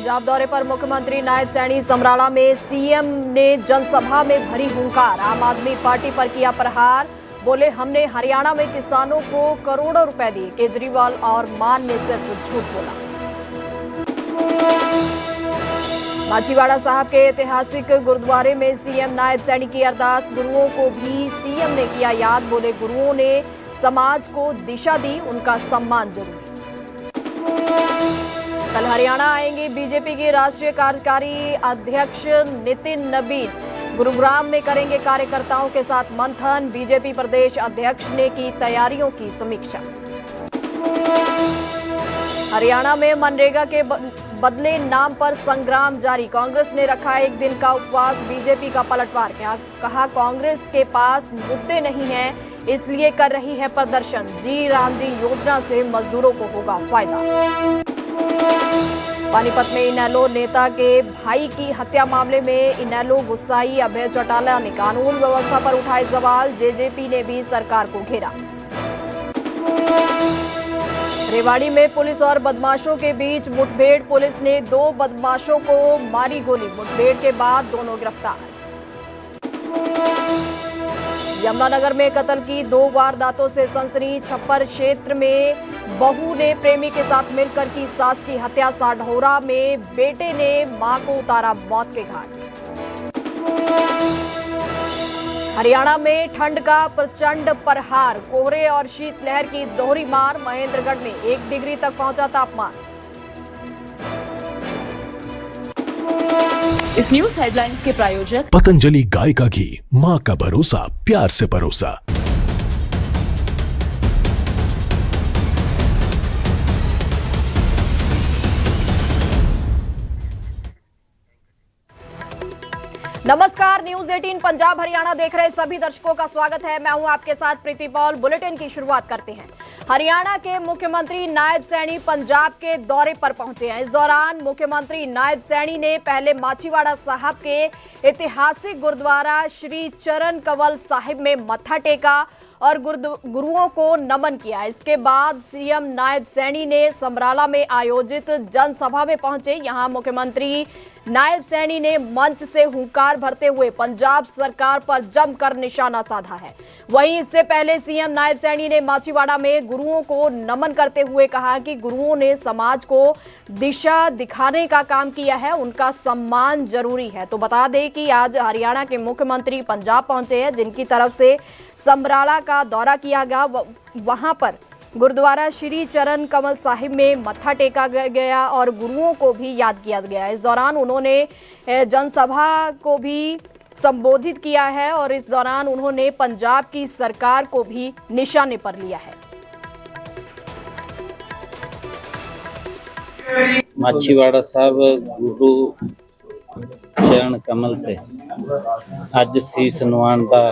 पंजाब दौरे पर मुख्यमंत्री नायब सैनी समराला में सीएम ने जनसभा में भरी हुंकार। आम आदमी पार्टी पर किया प्रहार। बोले हमने हरियाणा में किसानों को करोड़ों रुपए दिए। केजरीवाल और मान ने सिर्फ झूठ बोला। माछीवाड़ा साहब के ऐतिहासिक गुरुद्वारे में सीएम नायब सैनी की अरदास। गुरुओं को भी सीएम ने किया याद। बोले गुरुओं ने समाज को दिशा दी, उनका सम्मान जरूरी। कल हरियाणा आएंगे बीजेपी के राष्ट्रीय कार्यकारी अध्यक्ष नितिन नबीन। गुरुग्राम में करेंगे कार्यकर्ताओं के साथ मंथन। बीजेपी प्रदेश अध्यक्ष ने की तैयारियों की समीक्षा। हरियाणा में मनरेगा के बदले नाम पर संग्राम जारी। कांग्रेस ने रखा एक दिन का उपवास। बीजेपी का पलटवार। कहा कांग्रेस के पास मुद्दे नहीं हैं, इसलिए कर रही है प्रदर्शन। जी राम जी योजना से मजदूरों को होगा फायदा। पानीपत में इनेलो नेता के भाई की हत्या मामले में इनेलो गुस्साई। अभय चौटाला ने कानून व्यवस्था पर उठाए सवाल। जेजेपी ने भी सरकार को घेरा। रेवाड़ी में पुलिस और बदमाशों के बीच मुठभेड़। पुलिस ने 2 बदमाशों को मारी गोली। मुठभेड़ के बाद दोनों गिरफ्तार। यमुनानगर में कत्ल की 2 वारदातों से सनसनी। छप्पर क्षेत्र में बहू ने प्रेमी के साथ मिलकर की सास की हत्या। साढौरा में बेटे ने मां को उतारा मौत के घाट। हरियाणा में ठंड का प्रचंड प्रहार। कोहरे और शीतलहर की दोहरी मार। महेंद्रगढ़ में 1 डिग्री तक पहुंचा तापमान। इस न्यूज हेडलाइंस के प्रायोजक पतंजलि गाय का घी, माँ का भरोसा, प्यार से परोसा। नमस्कार, न्यूज 18 पंजाब हरियाणा देख रहे सभी दर्शकों का स्वागत है। मैं हूं आपके साथ प्रीति पॉल। बुलेटिन की शुरुआत करते हैं। हरियाणा के मुख्यमंत्री नायब सैनी पंजाब के दौरे पर पहुंचे हैं। इस दौरान मुख्यमंत्री नायब सैनी ने पहले माछीवाड़ा साहब के ऐतिहासिक गुरुद्वारा श्री चरण कंवल साहिब में मत्था टेका और गुरुओं को नमन किया। इसके बाद सीएम नायब सैनी ने समराला में आयोजित जनसभा में पहुंचे। यहां मुख्यमंत्री नायब सैनी ने मंच से हुंकार भरते हुए पंजाब सरकार पर जमकर निशाना साधा है। वहीं इससे पहले सीएम नायब सैनी ने माछीवाड़ा में गुरुओं को नमन करते हुए कहा कि गुरुओं ने समाज को दिशा दिखाने का काम किया है, उनका सम्मान जरूरी है। तो बता दें कि आज हरियाणा के मुख्यमंत्री पंजाब पहुंचे हैं, जिनकी तरफ से समराला का दौरा किया गया। वहां पर गुरुद्वारा श्री चरण कंवल साहिब में मत्था टेका गया और गुरुओं को भी याद किया गया। इस दौरान उन्होंने जनसभा को भी संबोधित किया है और इस दौरान उन्होंने पंजाब की सरकार को भी निशाने पर लिया है। माछीवाड़ा साहब गुरु चरण कमल ते अज सीस नवाण का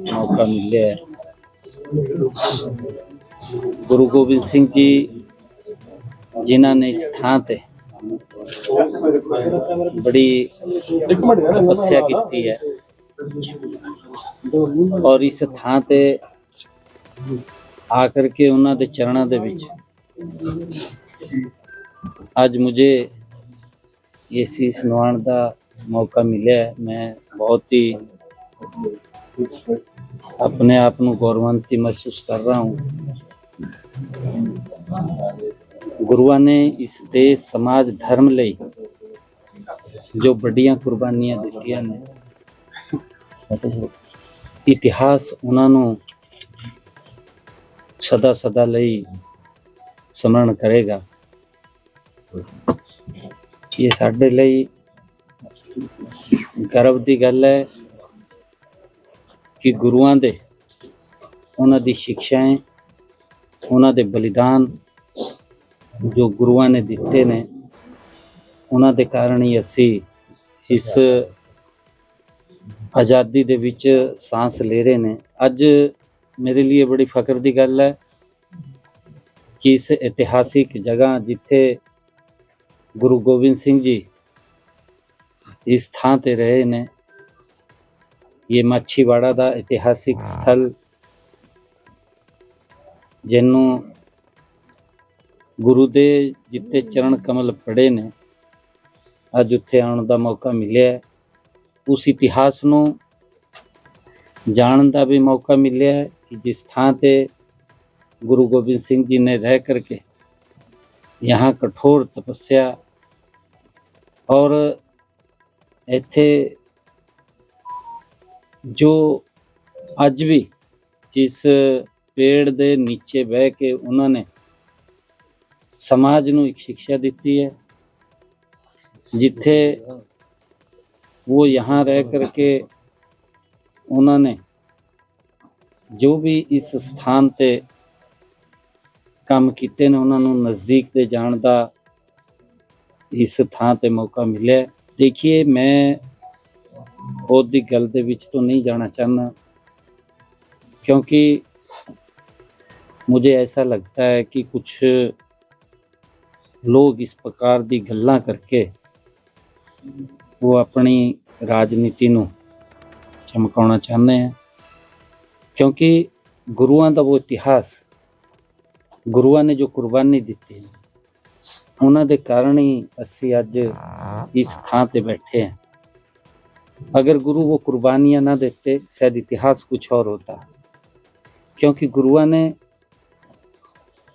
मौका मिले है। गुरु गोबिंद सिंह जी जिन्हों ने इस थां ते बड़ी तपस्या की है और इस थां ते आकर के उन्हों के चरणों दे विच आज मुझे ये शीश नवाण का मौका मिला है। मैं बहुत ही अपने आप को गौरवान्वित महसूस कर रहा हूँ। गुरुआ ने इस देश समाज धर्म लई जो बड़ियां कुर्बानियां दित्तियां ने, इतिहास उन्होंने सदा सदा लई स्मरण करेगा। ये साडे लई गर्व की गल है कि गुरुआं दे उन्हां दी शिक्षाएं, उन्हां दे बलिदान जो गुरुआं ने दिते ने, उन्हां दे कारण ही असी इस आज़ादी दे विच सांस ले रहे ने। अज मेरे लिए बड़ी फख्र की गल है कि इस ऐतिहासिक जगह जिथे गुरु गोबिंद सिंह जी इस थां ते रहे ने, ये माछीवाड़ा का ऐतिहासिक स्थल जिन्हों गुरु दे जिते चरण कमल पड़े ने, ਅੱਜ ਉੱਥੇ ਆਉਣ ਦਾ ਮੌਕਾ ਮਿਲਿਆ ਹੈ। ਉਸ ਇਤਿਹਾਸ ਨੂੰ ਜਾਣਨ ਦਾ भी मौका मिले है कि जिस थां पे गुरु गोबिंद सिंह जी ने रह करके यहाँ कठोर तपस्या और इत्थे जो अज भी जिस पेड़ दे नीचे बह के उन्होंने समाज नूं एक शिक्षा दी है, जिथे वो यहाँ रह करके उन्होंने जो भी इस स्थान पे काम किए ने उन्होंने नज़दीक से जान का इस थां पे मौका मिले। देखिए, मैं बहुत दी गल दे विच तो नहीं जाना चाहना, क्योंकि मुझे ऐसा लगता है कि कुछ लोग इस प्रकार दी गल्लां करके वो अपनी राजनीति नूं चमकाउणा चाहते हैं, क्योंकि गुरुआं दा वो इतिहास, गुरुआं ने जो कुर्बानी दी है, उन्हां दे कारण ही असीं अज इस थां ते बैठे हैं। अगर गुरु वो कुर्बानियां ना देते शायद इतिहास कुछ और होता, क्योंकि गुरुआं ने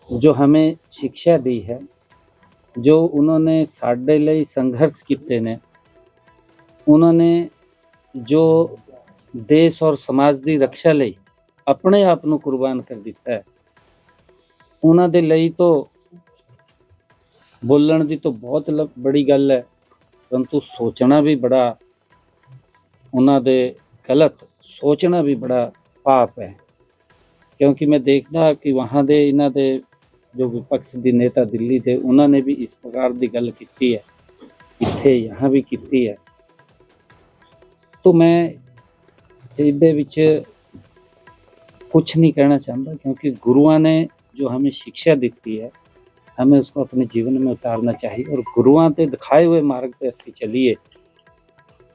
जो हमें शिक्षा दी है, जो उन्होंने साडे लई संघर्ष किए ने, उन्होंने जो देश और समाज की रक्षा लई अपने आप नूं कुर्बान कर दिता है, उन्हां दे लई तो बोलण दी तो बहुत बड़ी गल है, परंतु सोचना भी बड़ा, उन्हां दे गलत सोचना भी बड़ा पाप है। क्योंकि मैं देखदा कि वहाँ दे इन्हां दे जो विपक्ष दी नेता दिल्ली दे, उन्होंने भी इस प्रकार की गल की है, इत्थे यहाँ भी की है। तो मैं इहदे विच कुछ नहीं कहना चाहता, क्योंकि गुरुआं ने जो हमें शिक्षा दी है, हमें उसको अपने जीवन में उतारना चाहिए और गुरुआं ते दिखाए हुए मार्ग पे असीं चलीए,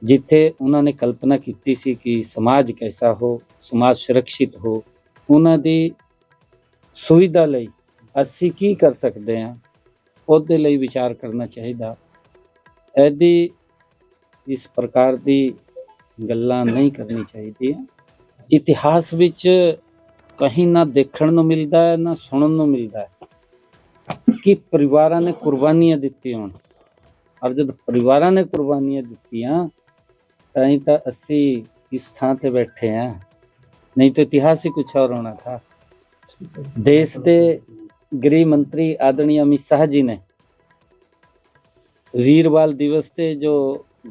जिथे उन्होंने कल्पना की सी कि समाज कैसा हो, समाज सुरक्षित हो, उन्हां दी सुविधा लई असीं की कर सकते हैं, उहदे लई विचार करना चाहिए। ऐदी इस प्रकार की गल्लां नहीं करनी चाहिए। इतिहास विच कहीं ना देखण नूं मिलदा है ना सुनन नूं मिलदा है कि परिवारां ने कुर्बानियां दित्ती होण, और जब परिवारां ने कुर्बानियां दित्तियां तां तां असीं इस थां ते बैठे हैं, नहीं तो इतिहास ही कुछ और होना था। देश के गृह मंत्री आदरणीय अमित शाह जी ने वीर बाल दिवस से जो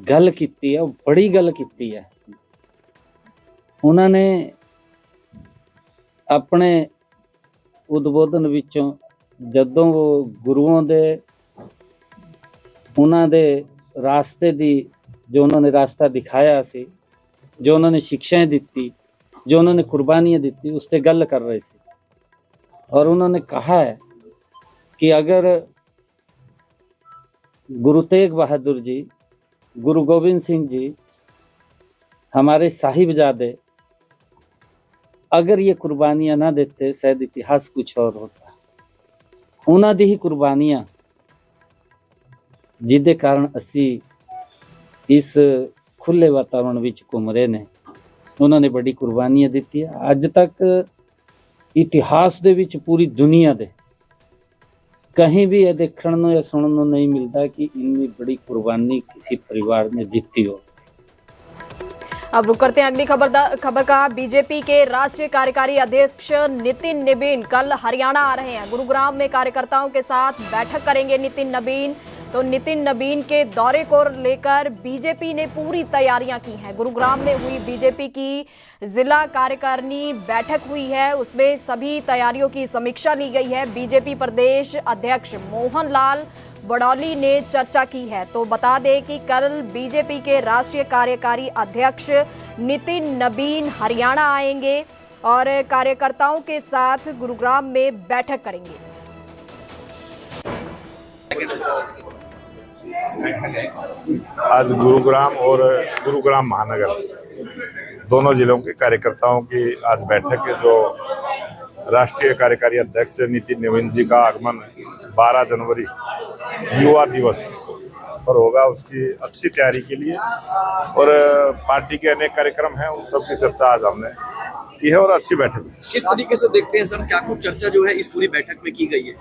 गल की है, वो बड़ी गल की है। उन्होंने अपने उद्बोधन विचों जदों वो गुरुओं दे उन्हां दे रास्ते दी जो उन्होंने रास्ता दिखाया सी, जो उन्होंने शिक्षाएं दी, जो उन्होंने कुर्बानियां दी, उस पर गल कर रहे थे। और उन्होंने कहा है कि अगर गुरु तेग बहादुर जी, गुरु गोबिंद सिंह जी, हमारे साहिबजादे अगर ये कुर्बानियां ना देते शायद इतिहास कुछ और होता। उन्हां दी ही कुर्बानियां जिदे कारण असी इस खुले वातावरण विच घूम रहे ने, उन्होंने बड़ी कुर्बानियां दी है। अज तक इतिहास दे विच पूरी दुनिया दे कहीं भी यह देखने नूं या सुनने नूं नहीं मिलता कि इतनी बड़ी कुर्बानी किसी परिवार ने जीती हो। अब रुक करते हैं अगली खबर का। बीजेपी के राष्ट्रीय कार्यकारी अध्यक्ष नितिन नबीन कल हरियाणा आ रहे हैं। गुरुग्राम में कार्यकर्ताओं के साथ बैठक करेंगे नितिन नबीन। तो नितिन नबीन के दौरे को लेकर बीजेपी ने पूरी तैयारियां की हैं। गुरुग्राम में हुई बीजेपी की जिला कार्यकारिणी बैठक हुई है, उसमें सभी तैयारियों की समीक्षा ली गई है। बीजेपी प्रदेश अध्यक्ष मोहन लाल बड़ौली ने चर्चा की है। तो बता दें कि कल बीजेपी के राष्ट्रीय कार्यकारी अध्यक्ष नितिन नबीन हरियाणा आएंगे और कार्यकर्ताओं के साथ गुरुग्राम में बैठक करेंगे। आज गुरुग्राम और गुरुग्राम महानगर दोनों जिलों के कार्यकर्ताओं की आज बैठक है। जो राष्ट्रीय कार्यकारी अध्यक्ष नितिन नबीन जी का आगमन 12 जनवरी युवा दिवस पर होगा, उसकी अच्छी तैयारी के लिए और पार्टी के अनेक कार्यक्रम हैं, उन सब की चर्चा आज हमने की है और अच्छी बैठक हुई। किस तरीके से देखते हैं सर, क्या कुछ चर्चा जो है इस पूरी बैठक में की गई है?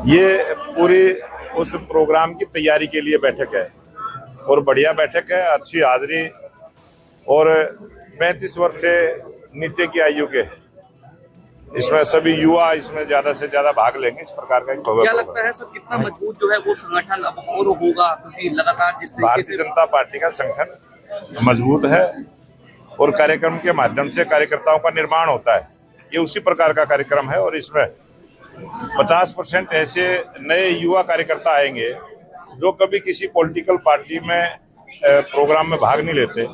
ये पूरी उस प्रोग्राम की तैयारी के लिए बैठक है और बढ़िया बैठक है, अच्छी हाजिरी और 35 वर्ष से नीचे की आयु के इसमें सभी युवा इसमें ज्यादा से ज्यादा भाग लेंगे। इस प्रकार का क्या लगता है सर, कितना मजबूत जो है वो संगठन अब और होगा, क्योंकि लगातार जिस तरीके से भारतीय जनता पार्टी का संगठन मजबूत है और कार्यक्रम के माध्यम से कार्यकर्ताओं का निर्माण होता है, ये उसी प्रकार का कार्यक्रम है और इसमें 50% ऐसे नए युवा कार्यकर्ता आएंगे जो कभी किसी पॉलिटिकल पार्टी में प्रोग्राम में भाग नहीं लेते।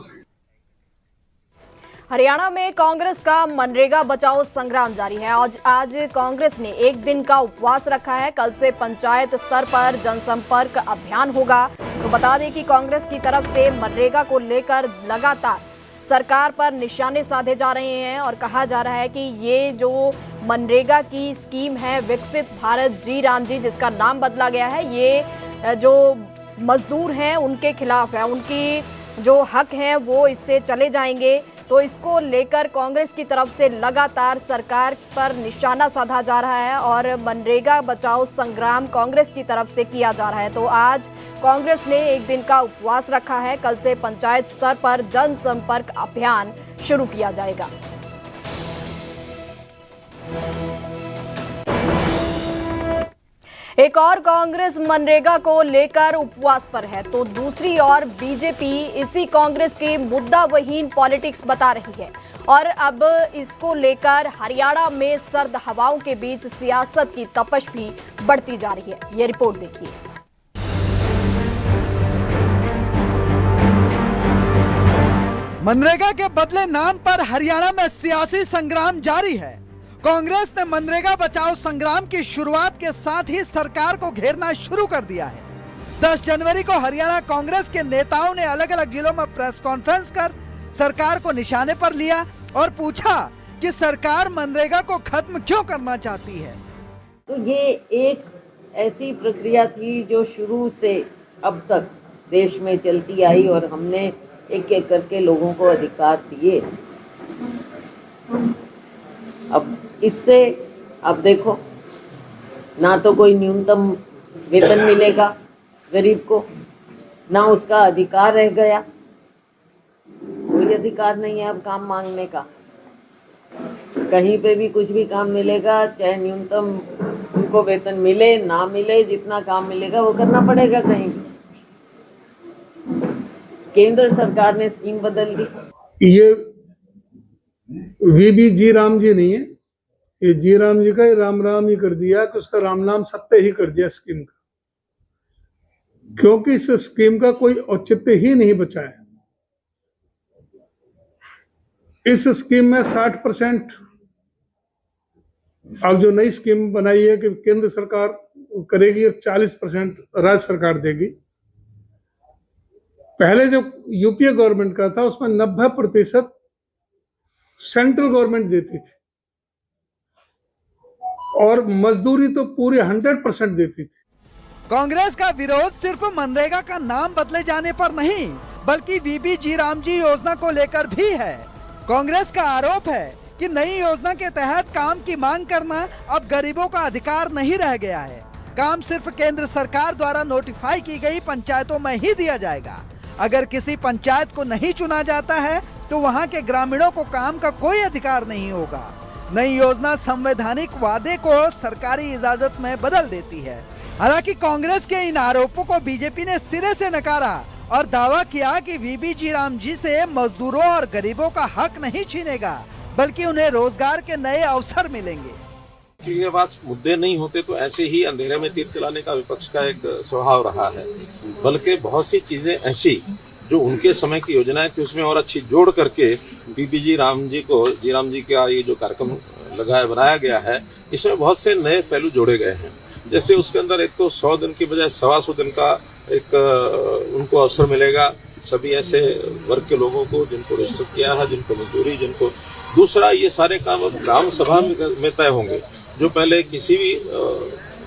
हरियाणा में कांग्रेस का मनरेगा बचाओ संग्राम जारी है। आज कांग्रेस ने एक दिन का उपवास रखा है। कल से पंचायत स्तर पर जनसंपर्क अभियान होगा। तो बता दें कि कांग्रेस की तरफ से मनरेगा को लेकर लगातार सरकार पर निशाने साधे जा रहे हैं और कहा जा रहा है कि ये जो मनरेगा की स्कीम है विकसित भारत जी राम जी, जिसका नाम बदला गया है, ये जो मजदूर हैं उनके खिलाफ है, उनकी जो हक हैं वो इससे चले जाएंगे। तो इसको लेकर कांग्रेस की तरफ से लगातार सरकार पर निशाना साधा जा रहा है और मनरेगा बचाओ संग्राम कांग्रेस की तरफ से किया जा रहा है। तो आज कांग्रेस ने एक दिन का उपवास रखा है। कल से पंचायत स्तर पर जनसंपर्क अभियान शुरू किया जाएगा। एक और कांग्रेस मनरेगा को लेकर उपवास पर है तो दूसरी ओर बीजेपी इसी कांग्रेस की मुद्दाविहीन पॉलिटिक्स बता रही है और अब इसको लेकर हरियाणा में सर्द हवाओं के बीच सियासत की तपश भी बढ़ती जा रही है। ये रिपोर्ट देखिए। मनरेगा के बदले नाम पर हरियाणा में सियासी संग्राम जारी है। कांग्रेस ने मनरेगा बचाओ संग्राम की शुरुआत के साथ ही सरकार को घेरना शुरू कर दिया है। 10 जनवरी को हरियाणा कांग्रेस के नेताओं ने अलग अलग जिलों में प्रेस कॉन्फ्रेंस कर सरकार को निशाने पर लिया और पूछा कि सरकार मनरेगा को खत्म क्यों करना चाहती है। तो ये एक ऐसी प्रक्रिया थी जो शुरू से अब तक देश में चलती आई और हमने एक एक करके लोगों को अधिकार दिए। अब इससे अब देखो, ना तो कोई न्यूनतम वेतन मिलेगा गरीब को, ना उसका अधिकार रह गया, कोई अधिकार नहीं है अब काम मांगने का। कहीं पे भी कुछ भी काम मिलेगा, चाहे न्यूनतम उनको वेतन मिले ना मिले, जितना काम मिलेगा वो करना पड़ेगा कहीं भी। केंद्र सरकार ने स्कीम बदल दी। ये वीबी जी राम जी नहीं है, ये जी राम जी का ही राम राम ही कर दिया कि उसका राम नाम सत्य ही कर दिया स्कीम का, क्योंकि इस स्कीम का कोई औचित्य ही नहीं बचा है। इस स्कीम में 60% अब जो नई स्कीम बनाई है कि केंद्र सरकार करेगी और 40% राज्य सरकार देगी। पहले जो यूपीए गवर्नमेंट का था उसमें 90% सेंट्रल गवर्नमेंट देती थी और मजदूरी तो पूरे 100% देती थी। कांग्रेस का विरोध सिर्फ मनरेगा का नाम बदले जाने पर नहीं, बल्कि वीबी जी राम जी योजना को लेकर भी है। कांग्रेस का आरोप है कि नई योजना के तहत काम की मांग करना अब गरीबों का अधिकार नहीं रह गया है। काम सिर्फ केंद्र सरकार द्वारा नोटिफाई की गई पंचायतों में ही दिया जाएगा। अगर किसी पंचायत को नहीं चुना जाता है तो वहां के ग्रामीणों को काम का कोई अधिकार नहीं होगा। नई योजना संवैधानिक वादे को सरकारी इजाजत में बदल देती है। हालांकि कांग्रेस के इन आरोपों को बीजेपी ने सिरे से नकारा और दावा किया कि वीबी जी राम जी से मजदूरों और गरीबों का हक नहीं छीनेगा, बल्कि उन्हें रोजगार के नए अवसर मिलेंगे। ये बात मुद्दे नहीं होते तो ऐसे ही अंधेरे में तीर चलाने का विपक्ष का एक स्वभाव रहा है, बल्कि बहुत सी चीजें ऐसी जो उनके समय की योजनाएं थी उसमें और अच्छी जोड़ करके बीबी जी राम जी को, जी राम जी का ये जो कार्यक्रम बनाया गया है, इसमें बहुत से नए पहलू जोड़े गए हैं। जैसे उसके अंदर एक तो 100 दिन की बजाय 125 दिन का एक उनको अवसर मिलेगा, सभी ऐसे वर्ग के लोगों को जिनको रजिस्टर किया है, जिनको मजदूरी, जिनको दूसरा ये सारे काम अब ग्राम सभा में तय होंगे, जो पहले किसी भी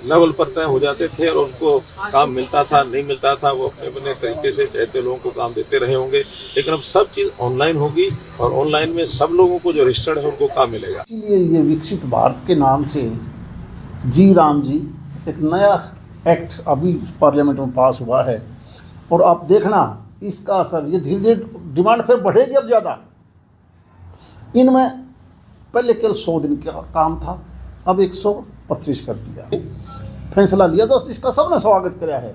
लेवल पर तय हो जाते थे और उनको काम मिलता था नहीं मिलता था, वो अपने अपने तरीके से चाहते लोगों को काम देते रहे होंगे। लेकिन अब सब चीज ऑनलाइन होगी और ऑनलाइन में सब लोगों को जो रजिस्टर्ड है उनको काम मिलेगा। इसलिए ये विकसित भारत के नाम से जी राम जी एक नया एक्ट अभी पार्लियामेंट में पास हुआ है और आप देखना इसका असर, ये धीरे धीरे डिमांड फिर बढ़ेगी अब ज़्यादा। इनमें पहले केवल 100 दिन का काम था, अब 125 कर दिया, फैसला लिया तो इसका सबने स्वागत किया है।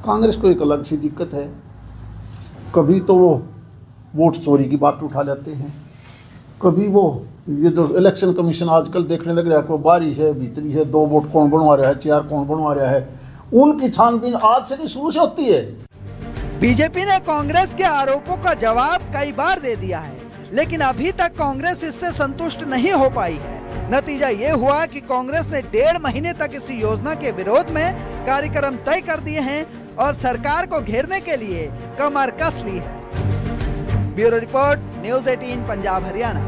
कांग्रेस को एक अलग सी दिक्कत है, कभी तो वो वोट चोरी की बात उठा लेते हैं, कभी वो ये जो इलेक्शन कमीशन आजकल देखने लग रहा है कोई बारिश है भीतरी है, 2 वोट कौन बनवा रहा है, 4 कौन बनवा रहा है, उनकी छानबीन आज से नहीं शुरू से होती है। बीजेपी ने कांग्रेस के आरोपों का जवाब कई बार दे दिया है, लेकिन अभी तक कांग्रेस इससे संतुष्ट नहीं हो पाई है। नतीजा ये हुआ कि कांग्रेस ने 1.5 महीने तक इस योजना के विरोध में कार्यक्रम तय कर दिए हैं और सरकार को घेरने के लिए कमर कस ली है। Bureau report, news 18 Punjab Haryana.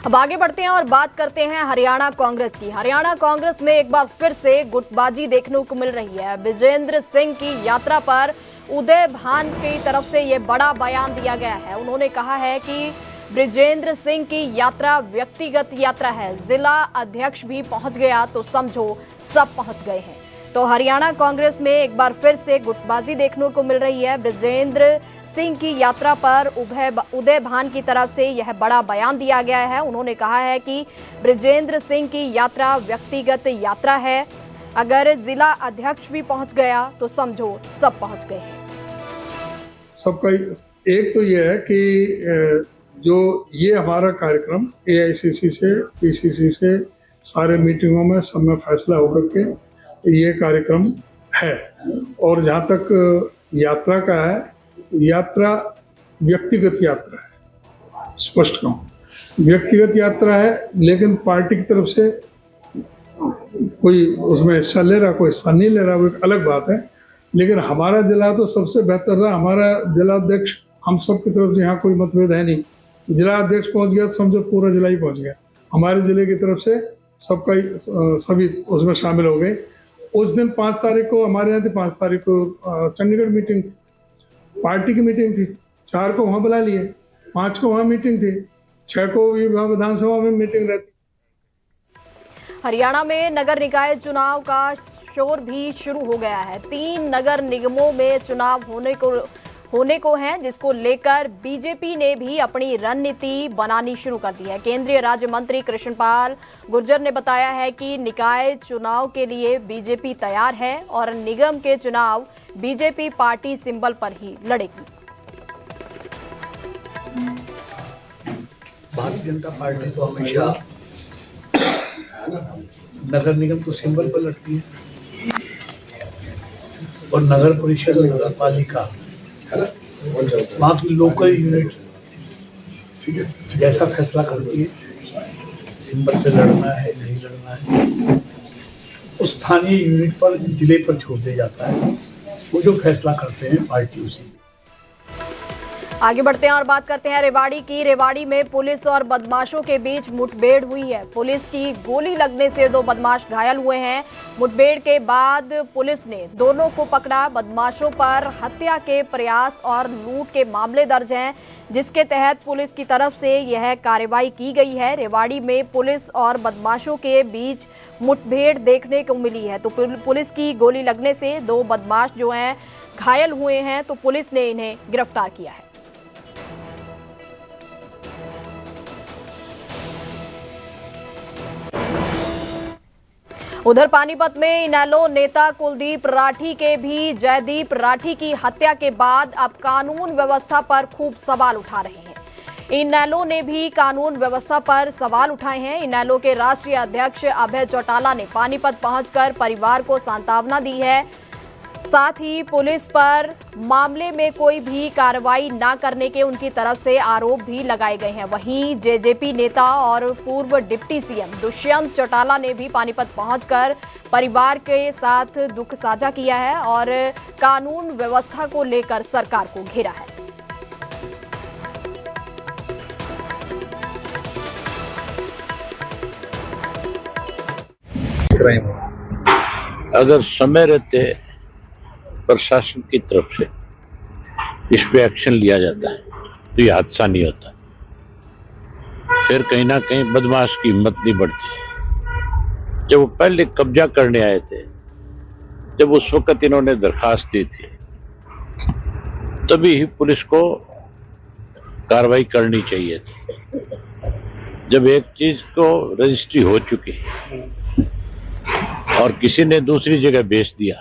अब आगे बढ़ते हैं और बात करते हैं हरियाणा कांग्रेस की। हरियाणा कांग्रेस में एक बार फिर से गुटबाजी देखने को मिल रही है। विजेंद्र सिंह की यात्रा पर उदय भान की तरफ से ये बड़ा बयान दिया गया है। उन्होंने कहा है कि ब्रिजेंद्र सिंह की यात्रा व्यक्तिगत यात्रा है, जिला अध्यक्ष भी पहुंच गया तो समझो सब पहुंच गए हैं। तो हरियाणा कांग्रेस में एक बार फिर से गुटबाजी देखने को मिल रही है। ब्रिजेंद्र सिंह की यात्रा पर उदय भान की तरफ से यह बड़ा बयान दिया गया है। उन्होंने कहा है कि ब्रिजेंद्र सिंह की यात्रा व्यक्तिगत यात्रा है, अगर जिला अध्यक्ष भी पहुंच गया तो समझो सब पहुंच गए हैं। सबका एक तो ये है कि जो ये हमारा कार्यक्रम AICC से PCC से सारे मीटिंगों में सब में फैसला होकर के ये कार्यक्रम है। और जहाँ तक यात्रा का है, यात्रा व्यक्तिगत यात्रा है, स्पष्ट कहूँ व्यक्तिगत यात्रा है, लेकिन पार्टी की तरफ से कोई उसमें हिस्सा ले रहा, कोई हिस्सा नहीं ले रहा, वो एक अलग बात है। लेकिन हमारा जिला तो सबसे बेहतर रहा। हमारा जिलाध्यक्ष, हम सब की तरफ से यहाँ कोई मतभेद है नहीं, जिला अध्यक्ष पहुँच गया तो समझो पूरा जिला ही पहुँच गया। हमारे जिले की तरफ से सबका ही सभी उसमें शामिल हो गए। उस दिन 5 तारीख को हमारे यहाँ थी, 5 तारीख को चंडीगढ़ मीटिंग थी, पार्टी की मीटिंग थी, 4 को वहाँ बुला लिए, 5 को वहाँ मीटिंग थी, 6 को वहाँ विधानसभा में मीटिंग रहती। हरियाणा में नगर निकाय चुनाव का शोर भी शुरू हो गया है। 3 नगर निगमों में चुनाव होने को हैं, जिसको लेकर बीजेपी ने भी अपनी रणनीति बनानी शुरू कर दी है। केंद्रीय राज्य मंत्री कृष्णपाल गुर्जर ने बताया है कि निकाय चुनाव के लिए बीजेपी तैयार है और निगम के चुनाव बीजेपी पार्टी सिंबल पर ही लड़ेगी। भारतीय जनता पार्टी तो हमेशा नगर निगम तो सिंबल पर लड़ती है और नगर परिषद, नगर पालिका, वहाँ की लोकल यूनिट जैसा फैसला करती है, सिंबल से लड़ना है नहीं लड़ना है, उस स्थानीय यूनिट पर, जिले पर छोड़ दिया जाता है। वो जो फैसला करते हैं पार्टी उसी। आगे बढ़ते हैं और बात करते हैं रेवाड़ी की। रेवाड़ी में पुलिस और बदमाशों के बीच मुठभेड़ हुई है। पुलिस की गोली लगने से 2 बदमाश घायल हुए हैं। मुठभेड़ के बाद पुलिस ने दोनों को पकड़ा। बदमाशों पर हत्या के प्रयास और लूट के मामले दर्ज हैं, जिसके तहत पुलिस की तरफ से यह कार्रवाई की गई है। रेवाड़ी में पुलिस और बदमाशों के बीच मुठभेड़ देखने को मिली है, तो पुलिस की गोली लगने से 2 बदमाश जो हैं घायल हुए हैं, तो पुलिस ने इन्हें गिरफ्तार किया है। उधर पानीपत में इनेलो नेता कुलदीप राठी के भी जयदीप राठी की हत्या के बाद अब कानून व्यवस्था पर खूब सवाल उठा रहे हैं। इनेलो ने भी कानून व्यवस्था पर सवाल उठाए हैं। इनेलो के राष्ट्रीय अध्यक्ष अभय चौटाला ने पानीपत पहुंचकर परिवार को सांत्वना दी है। साथ ही पुलिस पर मामले में कोई भी कार्रवाई न करने के उनकी तरफ से आरोप भी लगाए गए हैं। वहीं जेजेपी नेता और पूर्व डिप्टी सीएम दुष्यंत चौटाला ने भी पानीपत पहुंचकर परिवार के साथ दुख साझा किया है और कानून व्यवस्था को लेकर सरकार को घेरा है। क्राइम हो। अगर समय रहते प्रशासन की तरफ से इस पे एक्शन लिया जाता है तो ये हादसा नहीं होता। फिर कहीं ना कहीं बदमाश की हिम्मत नहीं बढ़ती। जब वो पहले कब्जा करने आए थे, जब उस वक्त इन्होंने दरखास्त दी थी, तभी ही पुलिस को कार्रवाई करनी चाहिए थी। जब एक चीज को रजिस्ट्री हो चुकी और किसी ने दूसरी जगह बेच दिया,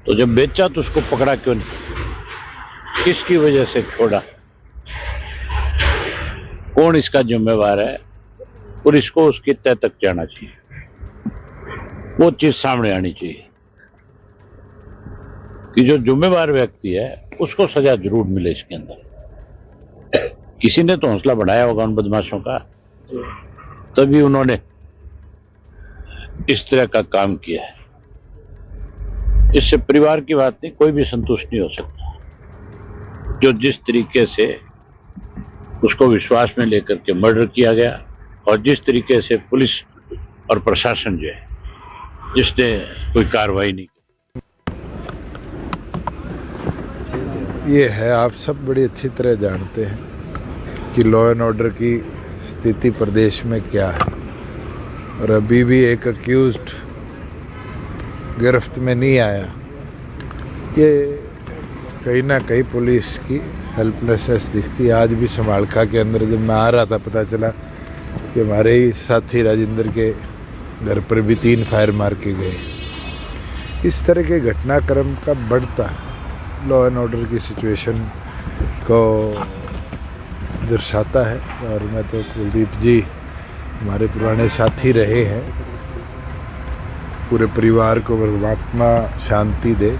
तो जब बेचा तो उसको पकड़ा क्यों नहीं? किसकी वजह से छोड़ा? कौन इसका जिम्मेवार है? पुलिस को उसकी तह तक जाना चाहिए, वो चीज सामने आनी चाहिए कि जो जिम्मेवार व्यक्ति है उसको सजा जरूर मिले। इसके अंदर किसी ने तो हौसला बढ़ाया होगा उन बदमाशों का, तभी उन्होंने इस तरह का काम किया है। इससे परिवार की बात नहीं, कोई भी संतुष्ट नहीं हो सकता। जो जिस तरीके से उसको विश्वास में लेकर के मर्डर किया गया और जिस तरीके से पुलिस और प्रशासन जो है जिसने कोई कार्रवाई नहीं की। ये है, आप सब बड़ी अच्छी तरह जानते हैं कि लॉ एंड ऑर्डर की स्थिति प्रदेश में क्या है, और अभी भी एक अक्यूज्ड गिरफ्त में नहीं आया। ये कहीं ना कहीं पुलिस की हेल्पलेसनेस दिखती है। आज भी समालखा के अंदर जब मैं आ रहा था, पता चला कि हमारे ही साथी राजेंद्र के घर पर भी 3 फायर मार के गए। इस तरह के घटनाक्रम का बढ़ता लॉ एंड ऑर्डर की सिचुएशन को दर्शाता है। और मैं तो कुलदीप जी हमारे पुराने साथी रहे हैं, पूरे परिवार को परमात्मा शांति दे।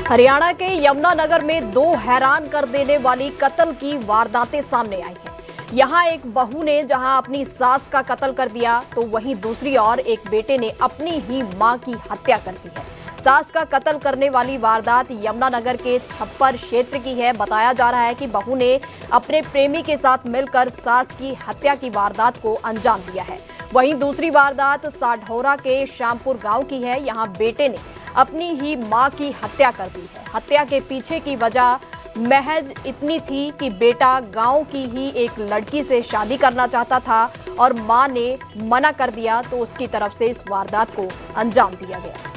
हरियाणा के यमुनानगर में 2 हैरान कर देने वाली कत्ल की वारदातें सामने आई हैं। यहां एक बहू ने जहां अपनी सास का कत्ल कर दिया, तो वहीं दूसरी ओर एक बेटे ने अपनी ही मां की हत्या कर दी है। सास का कत्ल करने वाली वारदात यमुनानगर के छप्पर क्षेत्र की है। बताया जा रहा है कि बहू ने अपने प्रेमी के साथ मिलकर सास की हत्या की वारदात को अंजाम दिया है। वहीं दूसरी वारदात साढौरा के श्यामपुर गांव की है। यहां बेटे ने अपनी ही मां की हत्या कर दी है। हत्या के पीछे की वजह महज इतनी थी कि बेटा गांव की ही एक लड़की से शादी करना चाहता था और मां ने मना कर दिया, तो उसकी तरफ से इस वारदात को अंजाम दिया गया।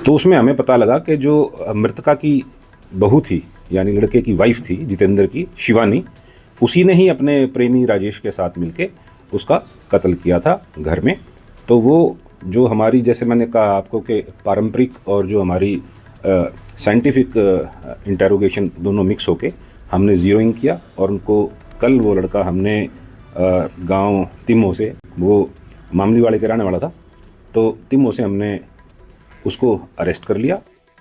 तो उसमें हमें पता लगा कि जो मृतका की बहू थी, यानी लड़के की वाइफ थी जितेंद्र की, शिवानी, उसी ने ही अपने प्रेमी राजेश के साथ मिलके उसका कत्ल किया था घर में। तो वो जो हमारी, जैसे मैंने कहा आपको कि पारंपरिक और जो हमारी साइंटिफिक इंटेरोगेशन दोनों मिक्स होके हमने जीरोइंग किया और उनको कल वो लड़का हमने गांव तिम्मो से, वो मामली वाले के रहने वाला था, तो तिम्मो से हमने उसको अरेस्ट कर लिया।